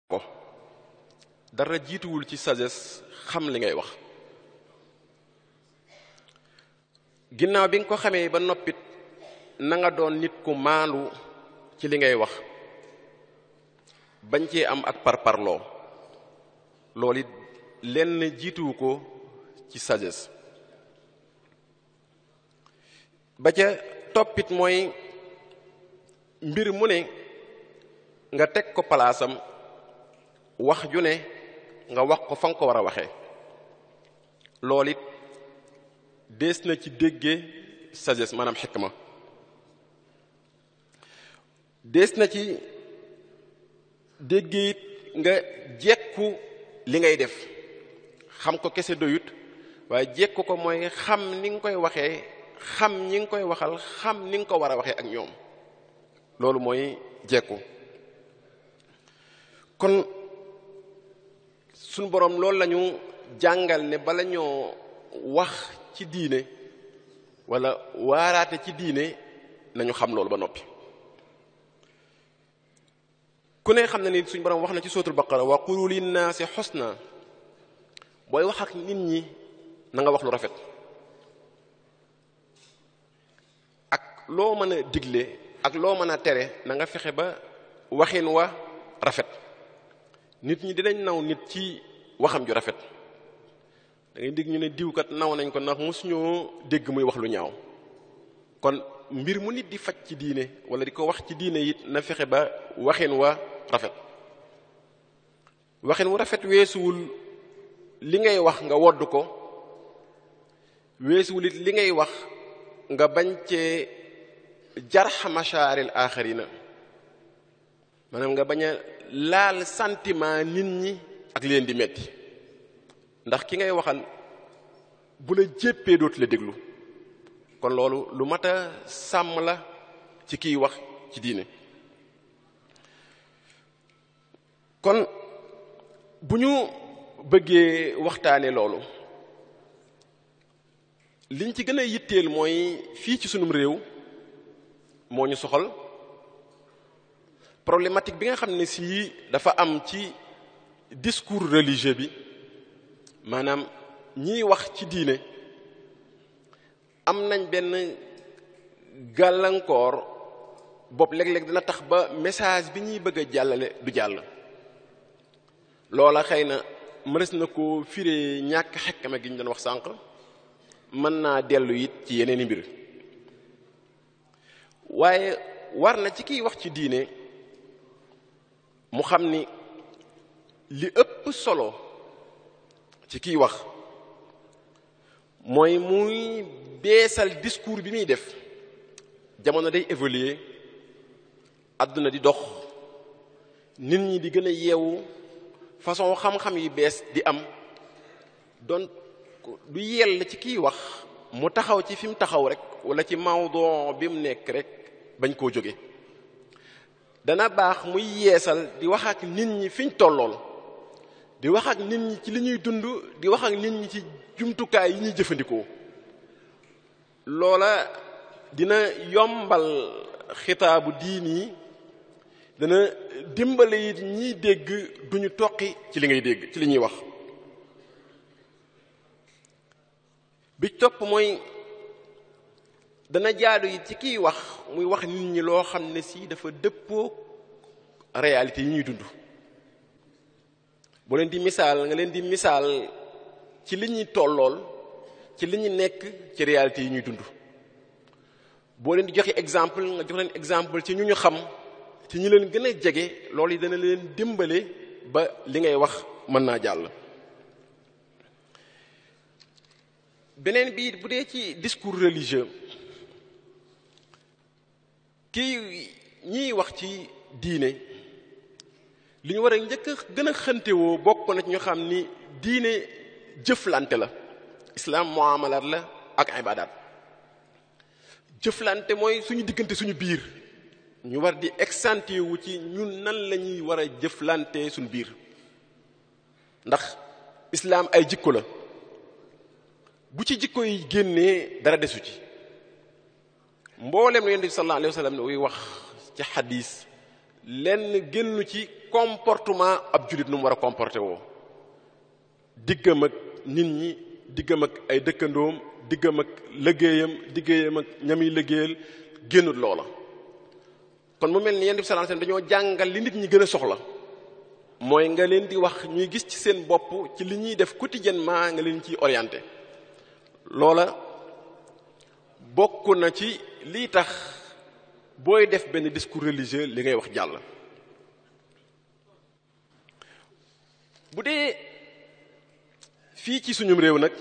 ko dara jiituwul ci sagesse xam li ngay wax ginnaaw bi nga ko xamee ba noppit na nga doon nit ku maandu ci li ngay wax bañ cee am ak parparloo loolu it lenn jiituwu ko ci sagesse ba ca toppit mooy mbir mu ne nga teg ko palaasam wax ju ne nga wax ko fa nga ko war a waxee loolu it dees na ci déggee sagesse maanaam xikma dees na ci déggee it nga jekku li ngay def xam ko kese doyut waaye jekku ko mooy xam ni nga koy waxee xam ñi nga koy waxal xam ni nga ko war a waxee ak ñoom loolu mooy jekku kon suñu boroom loolu lañu jàngal ne bala ñoo wax ci diine wala waaraate ci diine nañu xam loolu ba noppi ku ne xam na ni suñu boroom wax na ci suratul baqara wa qulu linnaasi xusna booy wax ak nit ñi na nga wax lu rafet ak loo mën a digle ak loo mën a tere na nga fexe ba waxin wa rafet nit ñi dinañ naw nit ci waxam ju rafet da ngay dégg ñu ne diwkat naw nañ ko ndax mosuñoo dégg muy wax lu ñaaw kon mbir mu nit di faj ci diine wala di ko wax ci diine it na fexe ba waxin wa rafet waxin wu rafet weesuwul li ngay wax nga wodd ko weesuwul it li ngay wax nga bañ cee jarxa mashaaril aaxarina maanaam nga bañ a laal sentiment nit ñi ak leen di metti ndax ki ngay waxal bu la jéppee dootu la déglu kon loolu lu mat a sàmm la ci kiy wax ci diine kon bu ñu bëggee waxtaane loolu liñ ci gën a yitteel mooy fii ci sunum réew moo ñu soxal problématique bi nga xam ne si dafa am ci discours religieux bi maanaam ñiy wax ci diine am nañ benn gàllankoor bopp léeg-léeg dina tax ba message bi ñuy bëgg a jàllale du jàll loola xëy na mënees na ko firee ñàkk xekkame gi ñu doon wax sànq mën naa dellu it ci yeneen i mbir waaye war na ci kiy wax ci diine mu xam ni li ëpp solo ci kiy wax mooy muy beesal discours bi muy def jamono day évoluer àdduna di dox nit ñi di gën a yeewu façon xam-xam yi bees di am doon du yell ci kiy wax mu taxaw ci fi mu taxaw rek wala ci mawdu bi mu nekk rek bañ koo jóge dana baax muy yeesal di wax ak nit ñi fiñ tollool di wax ak nit ñi ci li ñuy dund di wax ak nit ñi ci jumtukaay yi ñuy jëfandikoo loola dina yombal xitaabu diin yi dana dimbale it ñiy dégg duñu toqi ci li ngay dégg ci li ñuy wax bi topp mooy dana jaadu it ci kiy wax muy wax nit ñi loo xam ne si dafa dëppoo réalité yi ñuy dund boo leen di misaal nga leen di misaal ci li ñuy tollool ci li ñu nekk ci réalité yi ñuy dund boo leen di joxe exemple nga jox leen exemple ci ñu xam ci ñi leen gën a jege loolu yi dana leen dimbale ba li ngay wax mën naa jàll beneen bi bu dee ci discours religieux kii ñiy wax ci diine li ñu war a njëkk a gën a xëntewoo bokk na ci ñu xam ni diine jëflante la islam muamalat la ak ibadat jëflante mooy suñu diggante suñu biir ñu war di accentuer wu ci ñun nan la ñuy war a jëflante suñu biir ndax islam ay jikko la bu ci jikko yi génnee dara desu ci mboolem lu Yonent bi sallallahu alayhi wa sallam ne wuy wax ci xadis lenn génnu ci comportement ab jullit nu mu war a comporté woo diggam ak nit ñi diggam ak ay dëkkandoom diggam ak liggéeyam ak ñami liggéeyal génnut loola. kon mu mel ni Yonent bi sallallahu alayhi wasallam dañoo jàngal li nit ñi gën a soxla mooy nga leen di wax ñuy gis ci seen bopp ci li ñuy def quotidiennement nga leen ciy orienté. loola bokk na ci lii tax booy def benn discours religieux li ngay wax jàll. bu dee fii ci suñum réew nag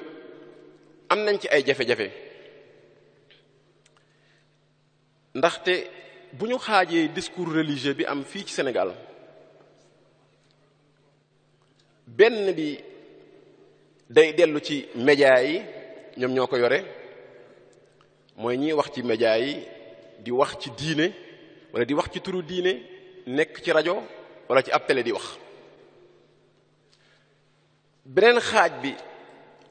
am nañ ci ay jafe-jafe ndaxte bu ñu xaajee discours religieux bi am fii ci Sénégal benn bi day dellu ci média yi ñoom ñoo ko yore mooy ñiy wax ci média yi di wax ci diine wala di wax ci turu diine nekk ci rajo wala ci ab télé di wax. beneen xaaj bi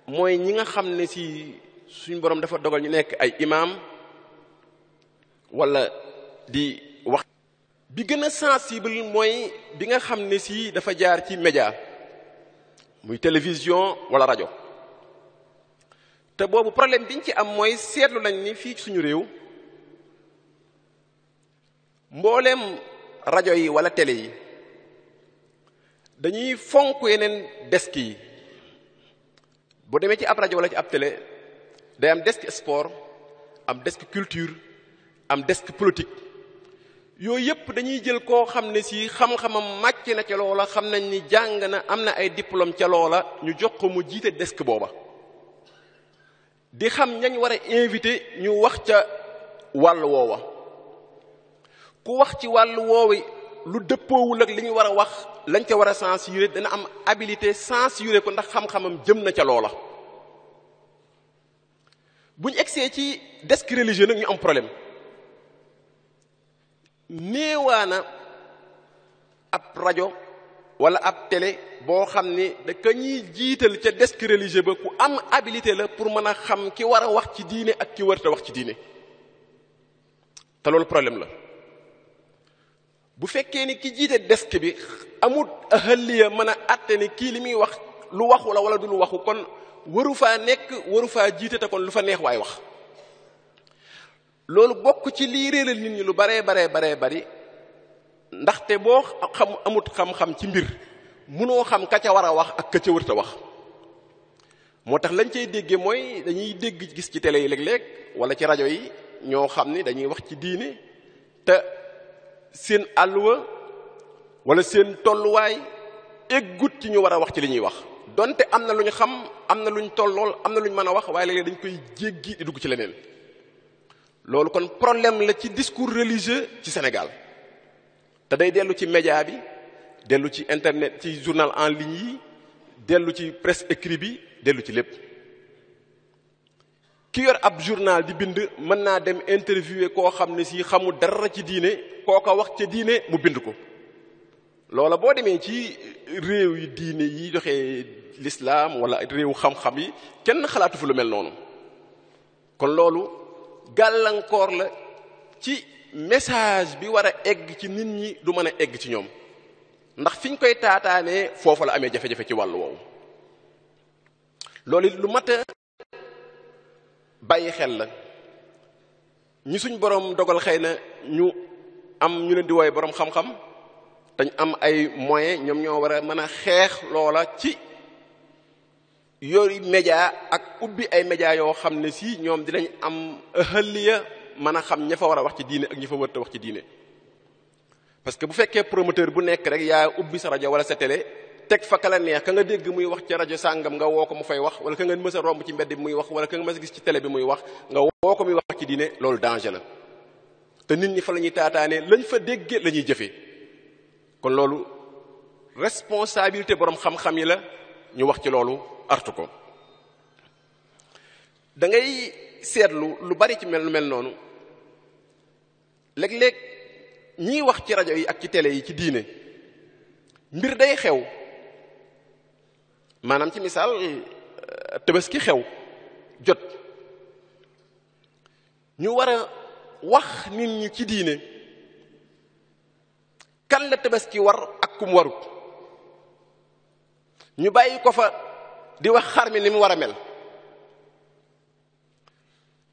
mooy ñi nga xam ne si suñu borom dafa dogal ñu nekk ay imam wala di wax. bi gën a sensible mooy bi nga xam ne si dafa jaar ci média muy télévision wala rajo te boobu problème biñ ci am mooy seetlu nañ ni fii ci suñu réew mbooleem rajo yi wala télé yi dañuy fonk yeneen desk yi. boo demee ci ab rajo wala ci ab télé day am desk sport am desk culture am desk politique yooyu yëpp dañuy jël koo xam ne si xam-xamam màcc na ca loola xam nañ ni jàng na am na ay diplôme ca loola ñu jox ko mu jiite desk booba di xam ñañ war a invité ñu wax ca wàll woowa ku wax ci wàll woowi lu dëppoowul ak li ñu war a wax lañ ca war a censurer dana am habilité censurer ko ndax xam-xamam jëm na ca loola. bu ñu egsee ci desk religieux nag ñu am problème néewaana ab rajo wala ab télé boo xam ni da ka ñuy jiital ca desk religieux ba ku am habilité la pour mën a xam ki war a wax ci diine ak ki warta wax ci diine te loolu problème la. bu fekkee ni ki jiite desk bi amul ahaliya mën a àtte ni kii li muy wax lu waxu la wala du lu waxu kon waru faa nekk waru faa jiite te kon lu fa neex waay wax. loolu bokk ci lii réeral nit ñi lu baree bari ndaxte boo amut xam-xam ci mbir munoo xam ka ca war a wax ak ka ca wërta wax. moo tax lañ cay déggee mooy dañuy dégg gis ci télé yi léeg-léeg wala ci rajo yi ñoo xam ni dañuy wax ci diine te seen àlluwa wala seen tolluwaay eggut ci ñu war a wax ci li ñuy wax donte am na lu ñu xam am na lu ñu tollool am na lu ñu mën a wax waaye léeg-léeg dañ koy jéggi di dugg ci leneen. loolu kon problème la ci discours religieux ci Sénégal te day dellu ci média bi dellu ci internet ci journal en ligne yi dellu ci presse écrit bi dellu ci lépp. ki yor ab journal di bind mën naa dem interviewer koo xam ne si xamul dara ci diine kooka wax ca diine mu bind ko. loola boo demee ci réew yi diine yi joxe l'islam wala réew xam-xam yi kenn xalaatu fu lu mel noonu. kon loolu gàllankoor la ci message bi war a egg ci nit ñi du mën a egg ci ñoom ndax fi ñu koy taataanee foofu la amee jafe-jafe ci wàllu woowu. loolu lu mat a bàyyi xel la ñi suñ borom dogal xëy na ñu am ñu leen di wooye borom xam-xam dañ am ay moyens ñoom ñoo war a mën a xeex loola ci yooyu média ak ubbi ay média yoo xam ne si ñoom dinañ am ahaliya mën a xam ña fa war a wax ci diine ak ña fa wërta wax ci diine. parce que bu fekkee promoteur bu nekk rek yaa ubbi sa rajo wala sa télé teg fa ka la neex ka nga dégg muy wax ci rajo sàngam nga woo ko mu fay wax wala ka nga mës a romb ci mbedd bi muy wax wala ka nga mës a gis ci télé bi muy wax nga woo ko muy wax ci diine loolu danger la te nit ñi fa la ñuy taataanee lañ fa déggee la ñuy jëfee. kon loolu responsabilité borom xam-xam yi la ñu wax ci loolu artu ko. da ngay seetlu lu bari ci lu mel noonu léeg-léeg ñiy wax ci rajo yi ak ci télé yi ci diine mbir day xew maanaam ci misaal Tabaski xew jot ñu war a wax nit ñi ci diine kan la tabaski war ak kum warut ñu bàyyi ko fa di wax xar mi ni mu war a mel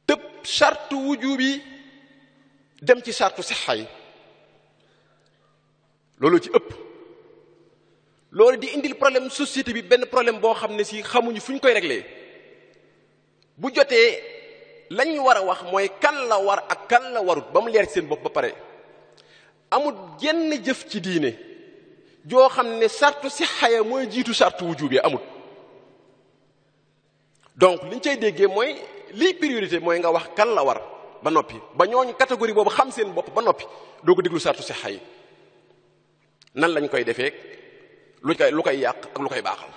tëb sartu wujub yi dem ci sartu sixa yi loolu ci ëpp loolu di indil problème société bi benn problème boo xam ne si xamuñu fu ñu koy régler bu jotee lañ war a wax mooy kan la war ak kan la warut ba mu leer ci seen bopp ba pare amul jenn jëf ci diine joo xam ne sartu sixa ya mooy jiitu sartu wujub yi amul donc liñ cay déggee mooy lii priorité mooy nga wax kan la war ba noppi ba ñooñu catégorie boobu xam seen bopp ba noppi doo ko déglu sartu sixa yi nan lañ koy defee lu koy yàq ak lu koy baaxal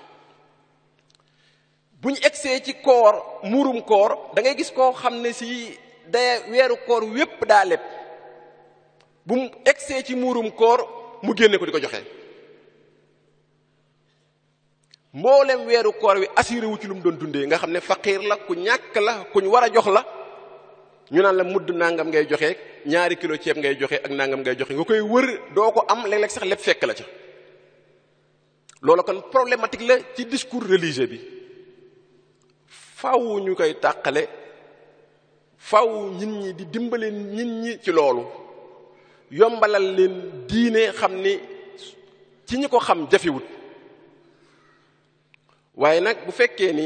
bu ñu egsee ci koor muurum koor da ngay gis koo xam ne si day weeru koor wépp daa leb bu mu egsee ci muurum koor mu génne ko di ko joxe mboolem weeru koor wi assuré wu ci lu mu doon dundee nga xam ne faqiir la ku ñàkk la ku ñu war a jox la ñu naan la mudd nangam ngay joxe 2 kilo ceeb ngay joxe ak nangam ngay joxe nga koy wër doo ko am léeg-léeg sax lépp fekk la ca loolu kon problématique la ci discours religieux bi faaw ñu koy tàqale faaw nit ñi di dimbale nit ñi ci loolu yombalal leen diine xam ni ci ñi ko xam jafewut waaye nag bu fekkee ni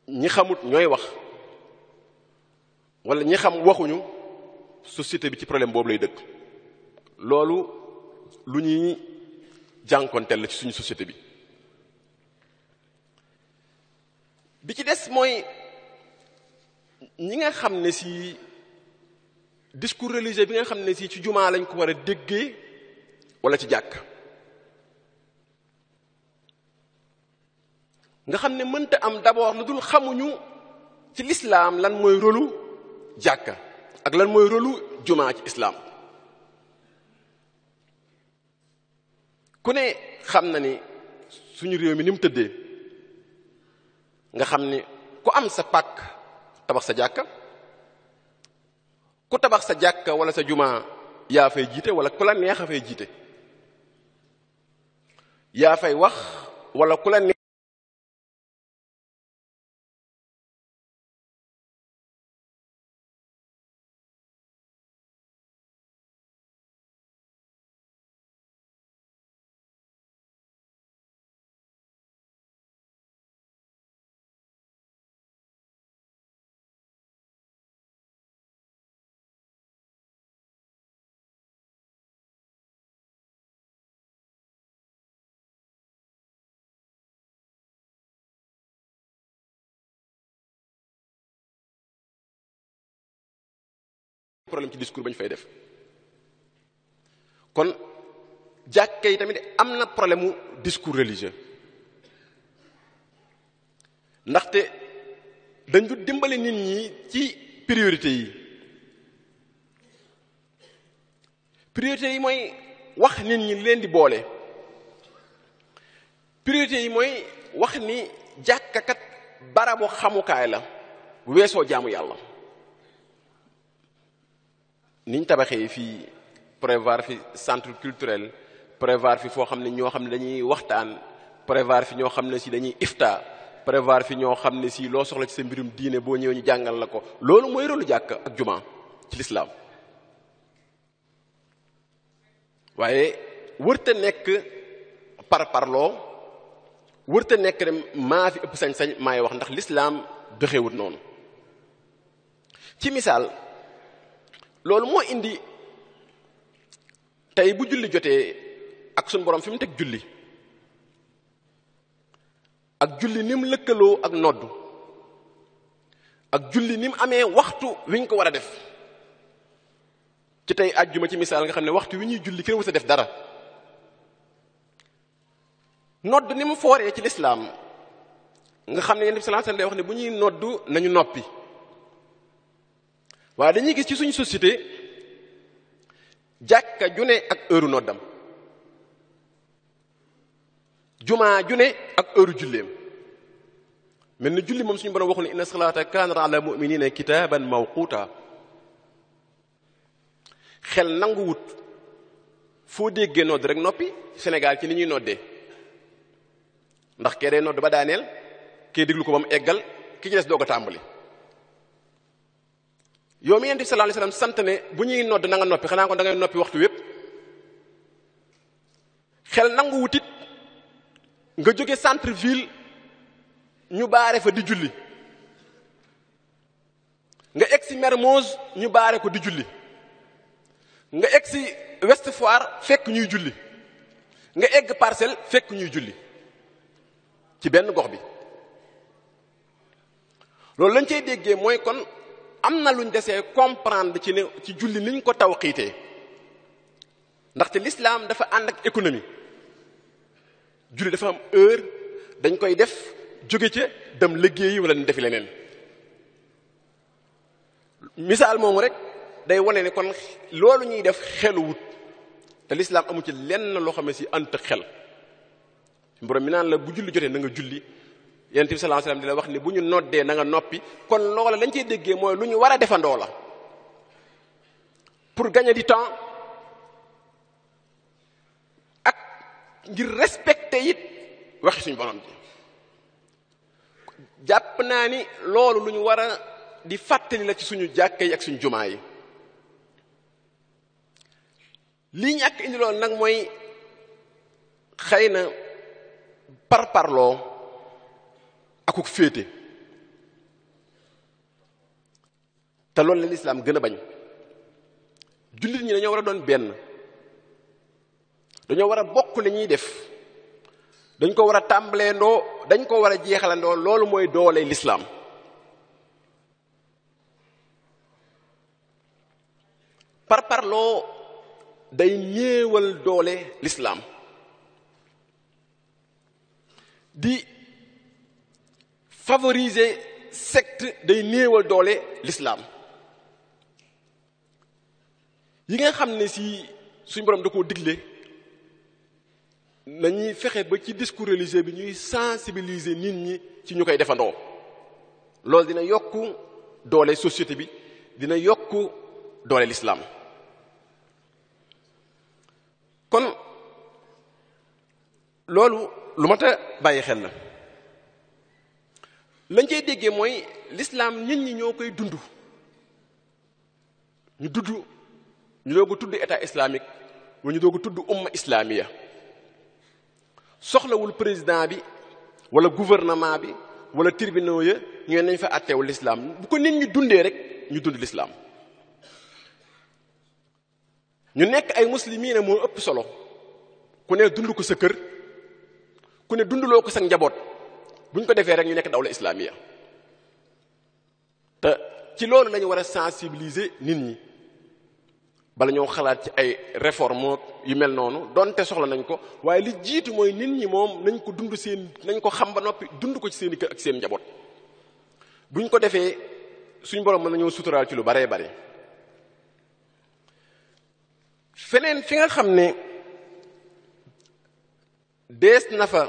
ñi xamut ñooy wax wala ñi xam waxuñu société bi ci problème boobu lay dëkk loolu lu ñuy jànkonteel la ci suñu société bi bi ci des mooy ñi nga xam ne si discours religieux bi nga xam ne si ci jumaa lañ ko war a déggee wala ci jàkk nga xam ne mënta am d'abord lu dul xamuñu ci l'islam lan mooy rôlu jàkka ak lan mooy rôlu jumaa ci islam ku ne xam na ni suñu réew mi ni mu tëddee nga xam ni ku am sa pàkk tabax sa jàkka ku tabax sa jàkka wala sa jumaa yaa fay jiite wala ku la neex a fay jiite yaa fay wax wala ku la neex problème ci discours bañ fay def kon jàkka yi tamit am na problème mu discours religieux ndaxte dañ du dimbale nit ñi ci priorité yi mooy wax nit ñi leen di boole priorité yi mooy wax ni jàkkakat barabu xamukaay la bu weesoo jaamu yàlla niñ tabaxee fii prévoir fi centre culturel prévoir fi foo xam ne ñoo xam ne dañuy waxtaan prévoir fi ñoo xam ne si dañuy ifta prévoir fi ñoo xam ne si loo soxla ci sa mbirum diine boo ñëwee ñu jàngal la ko loolu mooy rôlu jàkk ak jumaa ci lislaam waaye wërta nekk parloo wërta nekk ne maa fi ëpp sañ-sañ maay wax ndax lislaam doxewut noonu ci misaal loolu moo indi tey bu julli jotee ak suñu borom fi mu teg julli ak julli ni mu lëkkaloo ak noddu ak julli ni mu amee waxtu wi ñu ko war a def ci tey àjjuma ci misaal nga xam ne waxtu wi ñuy julli kenn wut a def dara nodd ni mu fooree ci lislaam nga xam ne Yonent bi sallallahu alayhi wasallam day wax ne bu ñuy noddu nañu noppi waaye dañuy gis ci suñu société jàkka ju ne ak heure noddam jumaa ju ne ak heure julleem mel ni julli moom suñu borom waxul ne inna salata kanat ala mu'minina kitaban mawquta xel nangu wut foo déggee nodd rek noppi Sénégal ci ni ñuy noddee ndax kee day nodd ba daaneel kee déglu ko ba mu eggal ki ci des doog a tàmbali. yow mi Yonent bi sallallahu alayhi wasallam sant ne bu ñuy nodd na nga noppi xanaa kon da ngay noppi waxtu wépp xel nangu wutit nga jóge centre ville ñu baare fa di julli nga egsi Mermoz ñu baare ko di julli nga egsi Ouest Foire fekk ñuy julli nga egg Parcelles fekk ñuy julli ci benn gox bi. loolu lañ cey déggee mooy kon am na luñ desee comprendre ci ne ci julli niñ ko tawqiitee ndaxte l'islam dafa ànd ak économie. julli dafa am heure dañ koy def jóge ca dem liggéeyi wala ñu defi leneen misaal moomu rek day wane ne kon loolu ñuy def xelu wut te l'islam amu ci lenn loo xam ne si ant xel borom mi naan la bu julli jotee na nga julli Yonent bi sallallahu alayhi wasallam di la wax ni bu ñu noddee na nga noppi kon loola lañ cey déggee mooy lu ñu war a defandoo la pour gagner du temps ak ngir respecter it waxi suñu borom ji jàpp naa ni loolu lu ñu war a di fàttali la ci suñu jàkka yi ak suñu jumaa yi lii ñàkk indi loolu nag mooy xëy na parparloo akuk féete te loolu la lislaam gën a bañ jullit ñi dañoo war a doon benn dañoo war a bokk li ñuy def dañ ko war a tàmbaleendoo dañ ko war a jeexalandoo loolu mooy doole lislaam parparloo day ñéewal doole lislaam di favoriser secte day néewal doole l'islam yi nga xam ne si suñ borom da koo digle nañuy fexe ba ci discours religieux bi ñuy sensibiliser nit ñi ci ñu koy defandoo loolu dina yokk doole société bi dina yokk doole l'islam kon loolu lu mat a bàyyi xel la lañ cey déggee mooy l'islam nit ñi ñoo koy dund ñu doog a tudd état islamique wala ñu doog a tudd umma islamiya soxlawul président bi wala gouvernement bi wala tribunaux ya ñu nañ fa àtteewul l'islam bu ko nit ñi dundee rek ñu dund l'islam ñu nekk ay muslimiin moo ëpp solo ku ne dund ko sa kër ku ne dundloo ko sa njaboot buñ ko defee rek ñu nekk dawla islamiya te ci loolu lañu war a sensibiliser nit ñi bala ñoo xalaat ci ay réforme yu mel noonu donte soxla nañ ko waaye li jiitu mooy nit ñi moom nañ ko dund nañ ko xam ba noppi dund ko ci seen i kër ak seen njaboot buñ ko defee suñ borom mën nañoo suturaal ci lu baree bare feneen fi nga xam ne dees na fa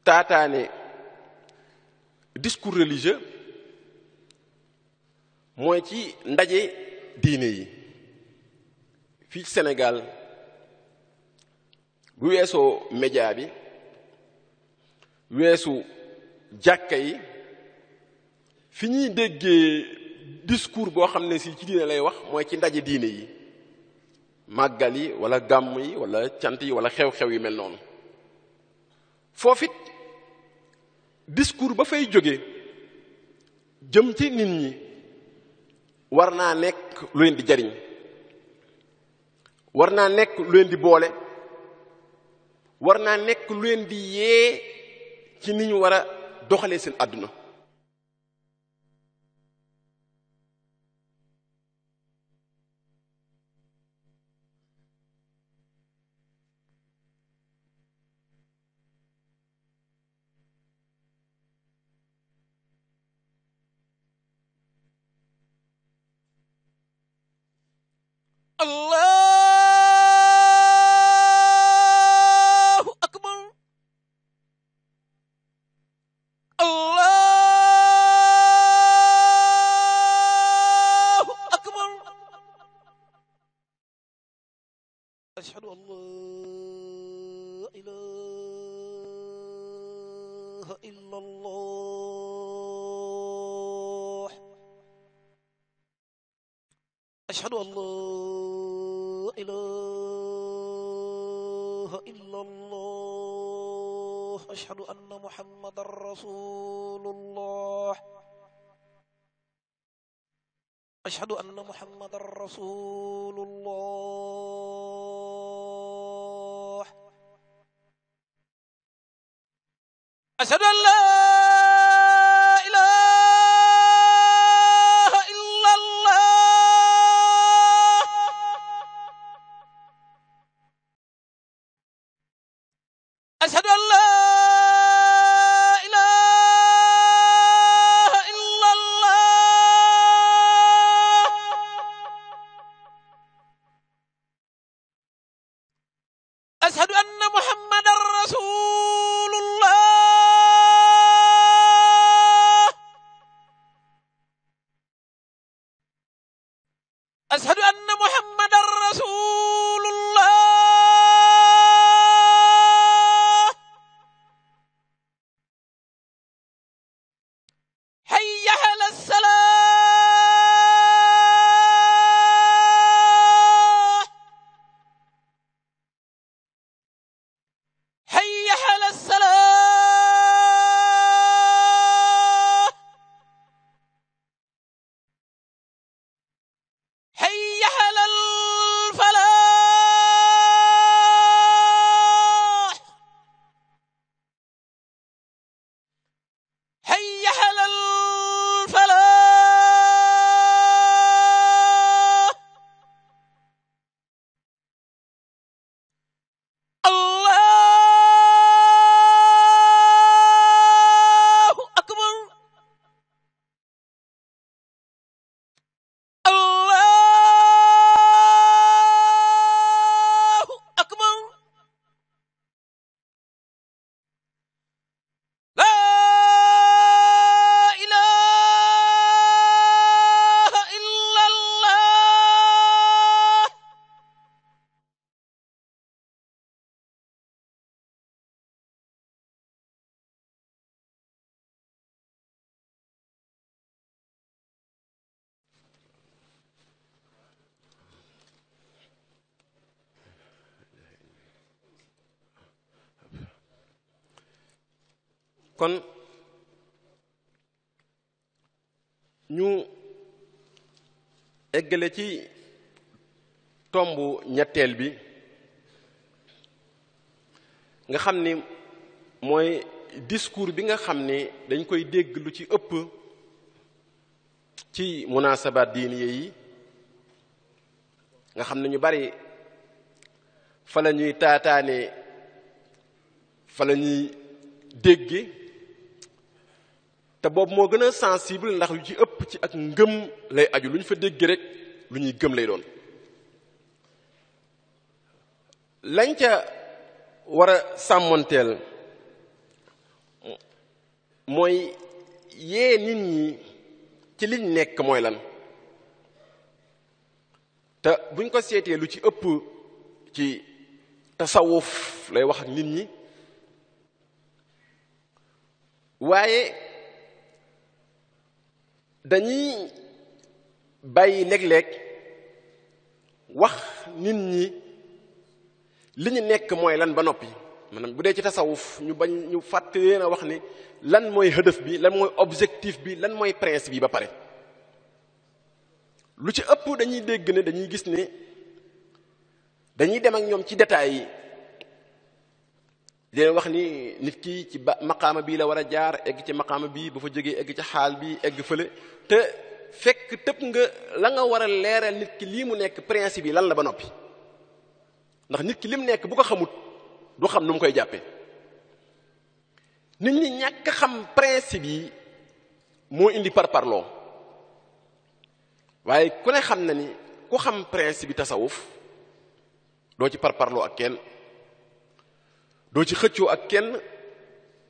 taataane discours religieux mooy ci ndaje diine yi fii ci Sénégal bu weesoo média bi weesu jàkka yi fi ñuy déggee discours boo xam ne si ci diine lay wax mooy ci ndaje diine yi màggal yi wala gàmm yi wala cant yi wala xew-xew yi mel noonu foofit discours ba fay jóge jëm ci nit ñi war naa nekk lu leen di jariñ war naa nekk lu leen di boole war naa nekk lu leen di yee ci ni ñu war a doxalee seen àdduna إلا الله أشهد أن لا إله إلا الله أشهد أن محمدا رسول الله أشهد أن محمدا رسول الله أشهد أن لا إله إلا الله أشهد أن لا إله إلا الله أشهد أن محمدا رسول الله أشهد أن محمدا رسول الله حي على الصلاة حي على الصلاة حي على الفلاح حي على الفلاح الله أكبر الله أكبر لا إله إلا الله kon ñu eggale ci tomb ñetteel bi nga xam ni mooy discours bi nga xam ni dañ koy dégg lu ci ëpp ci munaasabaat diiniye yi nga xam ne ñu bari fa la ñuy taataane fa la ñuy dégge te boobu moo gën a sensible ndax lu ci ëpp ci ak ngëm lay aju lu ñu fa dégg rek lu ñuy gëm lay doon lañ ca war a sàmmonteel mooy yee nit ñi ci liñ nekk mooy lan te buñ ko seetee lu ci ëpp ci tasawuf lay wax ak nit ñi waaye dañuy bàyyi léeg-léeg wax nit ñi li ñu nekk mooy lan ba noppi maanaam bu dee ci tasawuf ñu bañ ñu fàtte leen a wax ni lan mooy hëdëf bi lan mooy objectif bi lan mooy principe bi ba pare lu ci ëpp dañuy dégg ne dañuy gis ne dañuy dem ak ñoom ci détails yi leen wax ni nit ki ci maqaama bii la war a jaar egg ci maqaama bii ba fa jógee egg ci xaal bi egg fële te fekk tëb nga la nga war a leeral nit ki lii mu nekk principe yi lan la ba noppi ndax nit ki lim nekk bu ko xamut du xam nu mu koy jàppee nit ñi ñàkk xam principe yi moo indi parparloo waaye ku ne xam na ni ku xam principe bi tasawuf doo ci parparloo ak kenn doo ci xëccoo ak kenn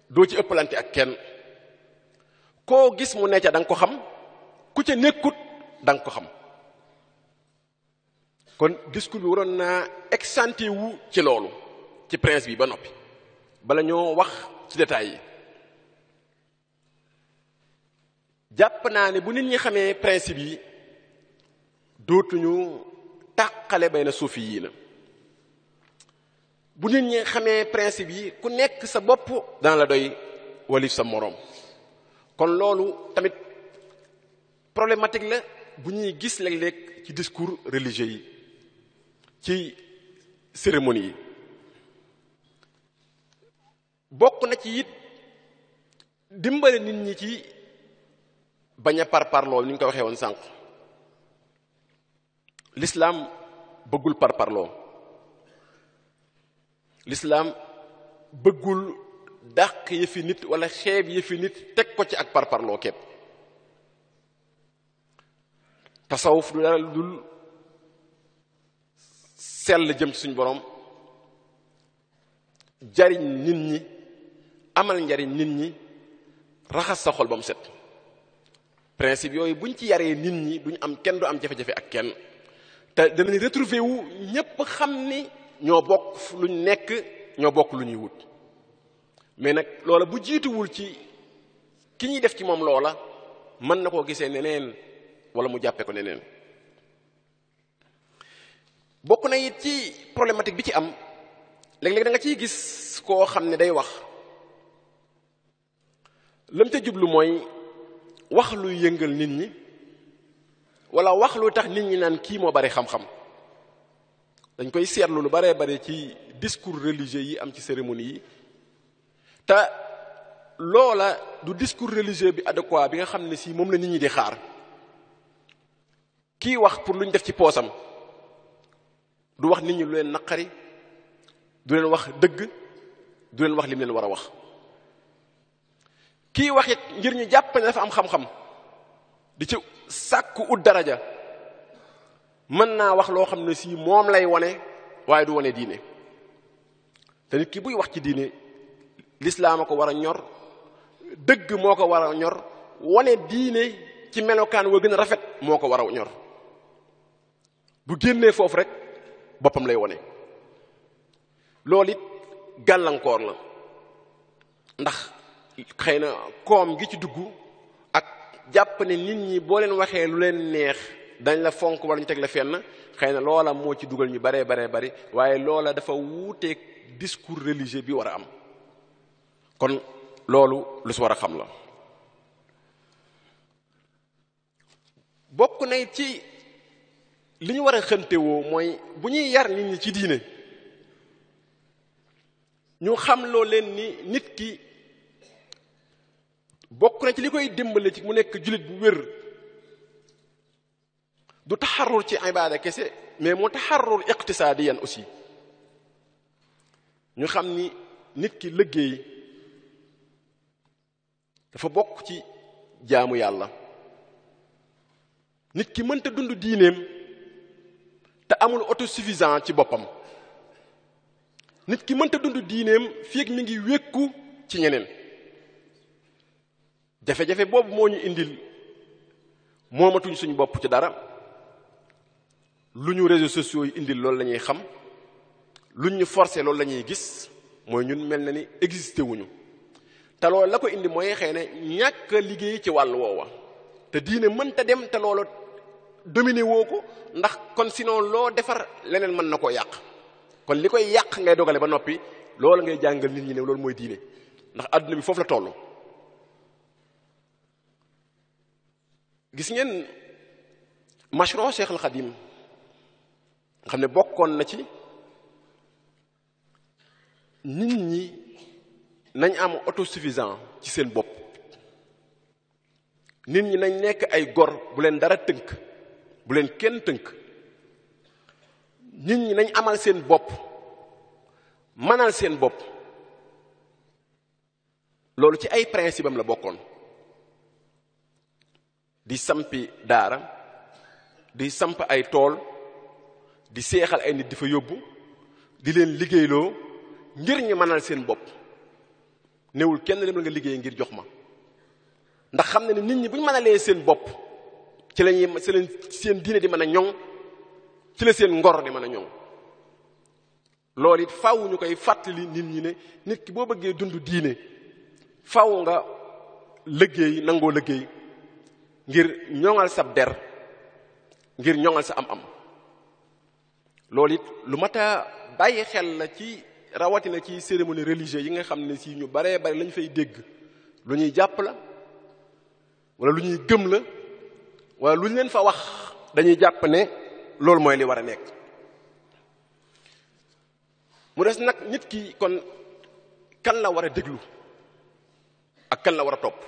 doo ci ëppalante ak kenn koo gis mu necca da nga ko xam ku ca nekkut da nga ko xam kon discours bi waroon naa exsanté wu ci loolu ci principe bi ba noppi bala ñoo wax ci détails yi jàpp naa ne bu nit ñi xamee principe yi dootuñu tàqale bayna suufi yii na bu nit ñi xamee principe yi ku nekk sa bopp dana la doy walif sa moroom kon loolu tamit problématique la bu ñuy gis léeg-léeg ci discours religieux yi ci cérémonie yi bokk na ci it dimbale nit ñi ci bañ a parparloo ni ñu ko waxee woon sànq l'islam bëggul parparloo l'islam bëggul dàq yëfi nit wala xeeb yëfi nit teg ko ci ak parparloo képp tasawuf du dara lu dul sell jëm ci suñu borom jariñ nit ñi amal njariñ nit ñi raxas sa xol ba mu set principe yooyu buñ ci yaree nit ñi duñ am kenn du am jafe-jafe ak kenn te danañ retrouver wu ñépp xam ni ñoo bokk luñ nekk ñoo bokk lu ñuy wut mais nag loola bu jiituwul ci ki ñuy def ci moom loola mën na koo gisee neneen wala mu jàppee ko neneen bokk na it ci problématique bi ci am léeg-léeg da nga ciy gis koo xam ne day wax lam ca jublu mooy wax luy yëngal nit ñi wala wax lu tax nit ñi naan kii moo bari xam-xam dañ koy seetlu lu baree bari ci discours religieux yi am ci cérémonie yi te loola du discours religieux bi adéquat bi nga xam ne si moom la nit ñi di xaar kii wax pour lu ñu def ci poosam du wax nit ñi lu leen naqari du leen wax dëgg du leen wax lim leen war a wax kii wax it ngir ñu jàpp ne dafa am xam-xam di ci sàkku ut daraja mën naa wax loo xam ne si moom lay wone waaye du wone diine te nit ki buy wax ci diine lislaam a ko war a ñor dëgg moo ko war a ñor wone diine ci melokaan wa gën a rafet moo ko war a ñor bu génnee foofu rek boppam lay wone loolu it gàllankoor la ndax xëy na koom gi ci dugg ak jàpp ne nit ñi boo leen waxee lu leen neex dañ la fonk wala ñu teg la fenn xëy na loola moo ci dugal ñu baree bari waaye loola dafa wuuteeg discours religieux bi war a am kon loolu lu si war a xam la bokk na ci li ñu war a xëntewoo mooy bu ñuy yar nit ñi ci diine ñu xam loo leen ni nit ki bokk na ci li koy dimbale ci mu nekk jullit bu wér du taxarrur ci ibaada kese mais mu taxarrur iqtisaadiyan aussi ñu xam ni nit ki liggéey dafa bokk ci jaamu yàlla nit ki mënta dund diineem te amul autosuffisant ci boppam nit ki mënta dund diineem fii ak mi ngi wékku ci ñeneen jafe-jafe boobu moo ñu indil moomatuñ suñu bopp ci dara lu ñu réseaux sociaux yi indil loolu la ñuy xam lu ñu forcé loolu la ñuy gis mooy ñun mel na ni existé wuñu te loolu la ko indi mooy xëy na ñàkk liggéey ci wàll woowa te diine mënta dem te loolu dominé woo ko ndax kon sinon loo defar leneen mën na koo yàq kon li koy yàq ngay dogale ba noppi loolu ngay jàngal nit ñi ne loolu mooy diine ndax adduna bi foofu la toll. gis ngeen mashru Cheikh al Khadim nga xam ne bokkoon na ci nit ñi nañ am autosuffisant ci seen bopp nit ñi nañ nekk ay gor bu leen dara tënk bu leen kenn tënk nit ñi nañ amal seen bopp manal seen bopp loolu ci ay principe am la bokkoon di sampi daara di samp ay tool di seexal ay nit di fa yóbbu di leen liggéeyloo ngir ñu manal seen bopp newul kenn dem nga liggéey ngir jox ma ndax xam na ne nit ñi bu ñu mënalee seen bopp ci la ñuy seen diine di mën a ñoŋ ci la seen ngor di mën a ñoŋ loolu it faaw ñu koy fàttali nit ñi ne nit ki boo bëggee dund diine faaw nga liggéey nangoo liggéey ngir ñoŋal sab der ngir ñoŋal sa am-am loolu it lu mat a bàyyi xel la ci rawatina ci cérémonie religieuse yi nga xam ne si ñu baree bari lañ fay dégg lu ñuy jàpp la wala lu ñuy gëm la wala lu ñu leen fa wax dañuy jàpp ne loolu mooy li war a nekk mu des nag nit ki kon kan la war a déglu ak kan la war a topp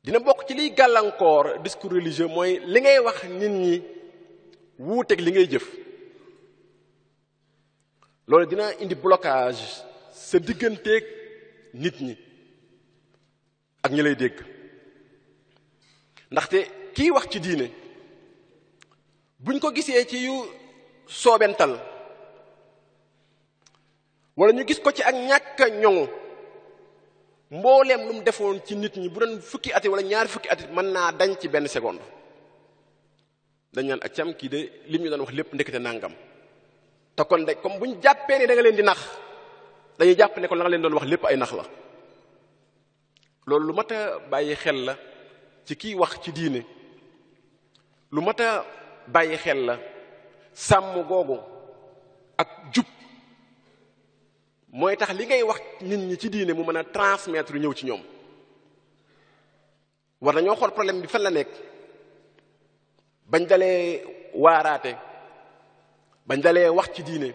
dina bokk ci liy gàllankoor discours religieux mooy li ngay wax nit ñi wuuteeg li ngay jëf loolu dina indi blocage sa digganteeg nit ñi ak ñi lay dégg ndaxte kiy wax ci diine buñ ko gisee ci yu soobental wala ñu gis ko ci ak ñàkk a ñoŋu mbooleem lu mu defoon ci nit ñi bu doon fukki at wala ñaari fukki at mën naa dañ ci benn seconde dañ naan ak cam kii de lim ñu doon wax lépp ndekete nangam te kon de comme buñ jàppee ne da nga leen di nax dañuy jàpp ne ko la nga leen doon wax lépp ay nax la loolu lu mat a bàyyi xel la ci kiy wax ci diine lu mat a bàyyi xel la sàmm googu ak jub mooy tax li ngay wax nit ñi ci diine mu mën a transmettre ñëw ci ñoom war nañoo xool problème bi fan la nekk bañ dalee waaraate bañ dalee wax ci diine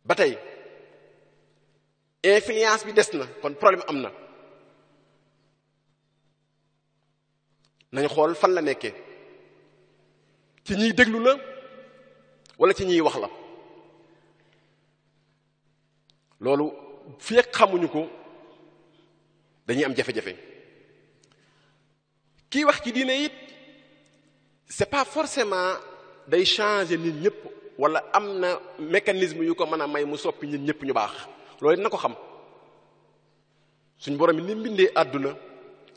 ba tey influence bi des na kon problème am na nañ xool fan la nekkee ci ñiy déglu la wala ci ñiy wax la loolu fii ak xamuñu ko dañuy am jafe-jafe kii wax ci diine it c'est pas forcément day changer nit ñëpp wala am na mécanisme yu ko mën a may mu soppi nit ñëpp ñu baax loolu dina ko xam suñ borom bi ni mu bindee àdduna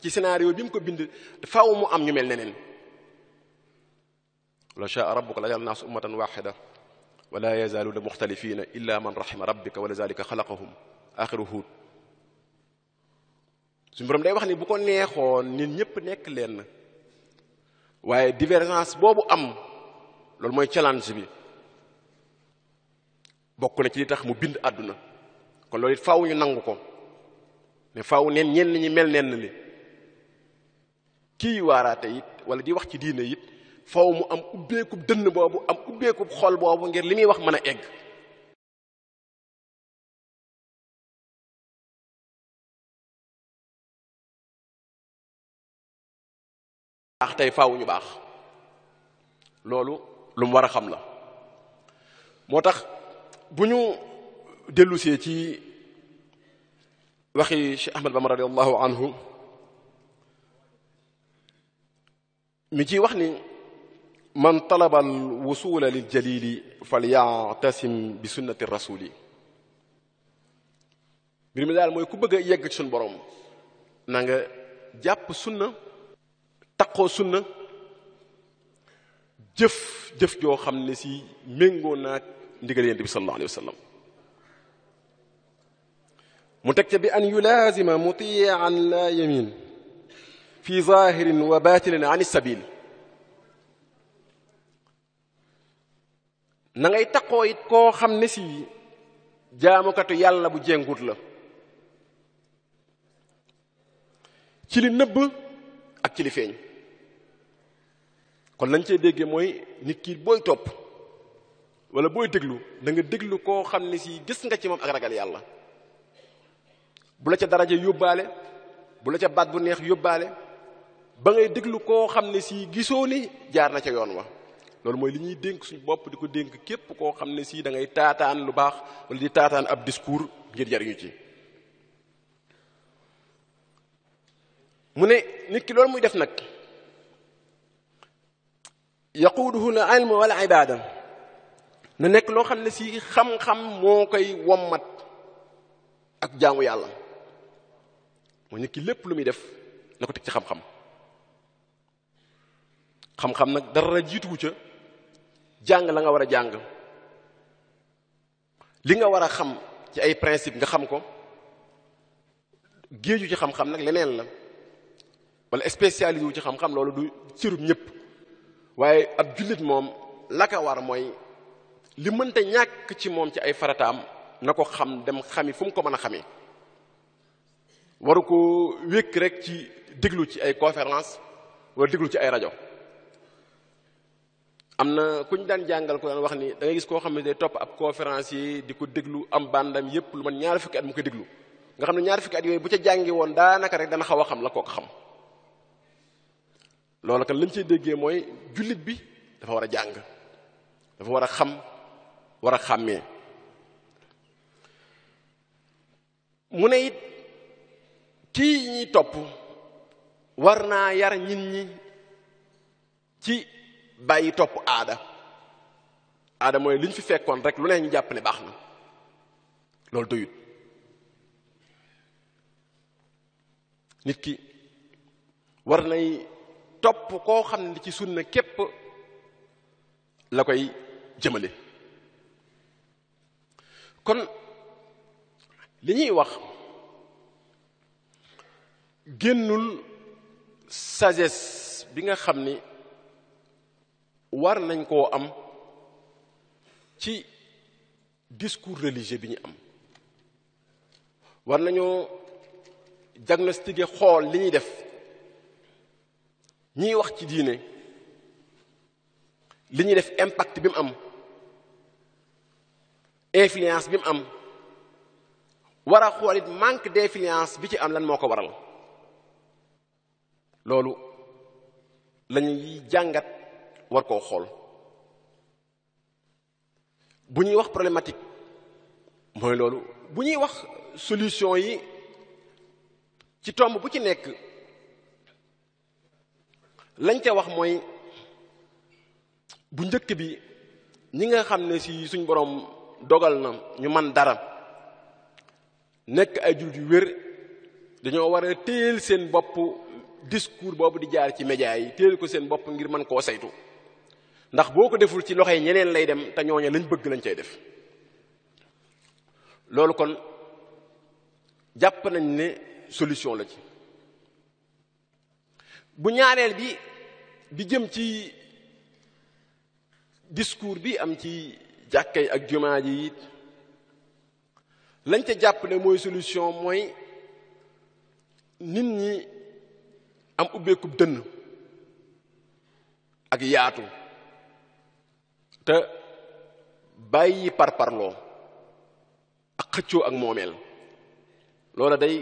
ci scénario bi mu ko bind faaw mu am ñu mel neneen wala shaa rabbuka la ja'ala naas ummatan wahida wala yazaaluuna muxtalifina illa man rahima rabbika wa lidhalika xalaqahum axiru Huud suñu borom day wax ni bu ko neexoon nit ñëpp nekk leen waaye divergence boobu am loolu mooy challenge bi bokk na ci li tax mu bind àdduna kon loolu it faaw ñu nangu ko mais faaw neen ñenn ñi mel nenn li kii waaraate it wala di wax ci diine it faaw mu am ubbeekub dënn boobu am ubbeekub xol boobu ngir li muy wax mën a egg baax tey faaw ñu baax loolu lu mu war a xam la moo tax bu ñu dellusee ci waxi Cheikh Ahmad Bamba radiyallahu anhu mi ciy wax ni man talaba al wusula lil jalili falyatasim bi sunnati rasuli mbir mi daal mooy ku bëgg a yegg ci suñu borom na nga jàpp sunna taqoo sunna jëf joo xam ne si méngoo naag ndigal yonent bi sallallahu alayhi wa sallam mu teg ca bi an yulaazima mutian la yamin fi zahirin wa batinin an sabil na ngay taqoo it koo xam ne si jaamukatu yàlla bu jengut la ci li nëbb ak ci li feeñ kon lañ cee déggee mooy nit ki booy topp wala booy déglu da nga déglu koo xam ne si gis nga ci moom ak ragal yàlla bu la ca daraja yóbbaale bu la ca baat bu neex yóbbaale ba ngay déglu koo xam ne si gisoo ni jaar na ca yoon wa loolu mooy li ñuy dénk suñu bopp di ko dénk képp koo xam ne si da ngay taataan lu baax wala di taataan ab discours ngir jariñu ci mu ne nit ki loolu muy def nag yaquuduhu al ilm wal ibada na nekk loo xam ne si xam-xam moo koy wommat ak jaamu yàlla mooy nit ki lépp lu muy def na ko teg ci xam-xam xam-xam nag dara jiituwu ca jàng la nga war a jàng li nga war a xam ci ay principe nga xam ko géeju ci xam-xam nag leneen la wala spécialisé wu ci xam-xam loolu du cërub ñëpp waaye ab jullit moom la ko war mooy li mënta ñàkk ci moom ci ay farataam na ko xam dem xami fu mu ko mën a xamee waru ko wékk rek ci déglu ci ay conférence wala déglu ci ay rajo am na ku ñu daan jàngal ko daan wax ni da ngay gis koo xam ne day topp ab conférencier di ko déglu am bandam yépp lu man ñaari fukki at mu ko déglu nga xam ne ñaari fukki at yooyu bu ca jàngi woon daanaka rek dana xaw a xam la kooku xam loolu kan lañ cey déggee mooy jullit bi dafa war a jàng dafa war a xam war a xàmmee mu ne it kii ñuy topp war naa yar nit ñi ci bàyyi topp aada mooy li ñu fi fekkoon rek lu ne ñu jàpp ne baax na loolu doyut nit ki war nay topp koo xam ne ci sunna képp la koy jëmale kon li ñuy wax génnul sagesse bi nga xam ni war nañ koo am ci discours religieux bi ñu am war nañoo diagnostiquer xool li ñuy def ñiy wax ci diine li ñuy def impact bi mu am influence bi mu am war a xool it manque d'influence bi ci am lan moo ko waral loolu lañuy jàngat war koo xool bu ñuy wax problématique mooy loolu bu ñuy wax solution yi ci tomb bu ci nekk lañ ca wax mooy bu njëkk bi ñi nga xam ne si suñ boroom dogal na ñu man dara nekk ay jullit yu wér dañoo war a téyel seen bopp discours boobu di jaar ci médias yi téyel ko seen bopp ngir mën koo saytu ndax boo ko deful ci loxo yi ñeneen lay dem te ñooña lañ bëgg lañ cay def loolu kon jàpp nañ ne solution la ci bu ñaareel bi jëm ci discours bi am ci jàkkay ak jumaa ji it lañ ca jàpp ne mooy solution mooy nit ñi am ubbeekub dënn ak yaatu te bàyyi parparloo ak xëccoo ak moomeel loola day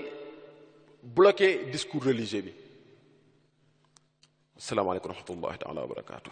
bloquer discours religieux bi asalaamaaleykum wa rahmatullahi taala wa barakaatu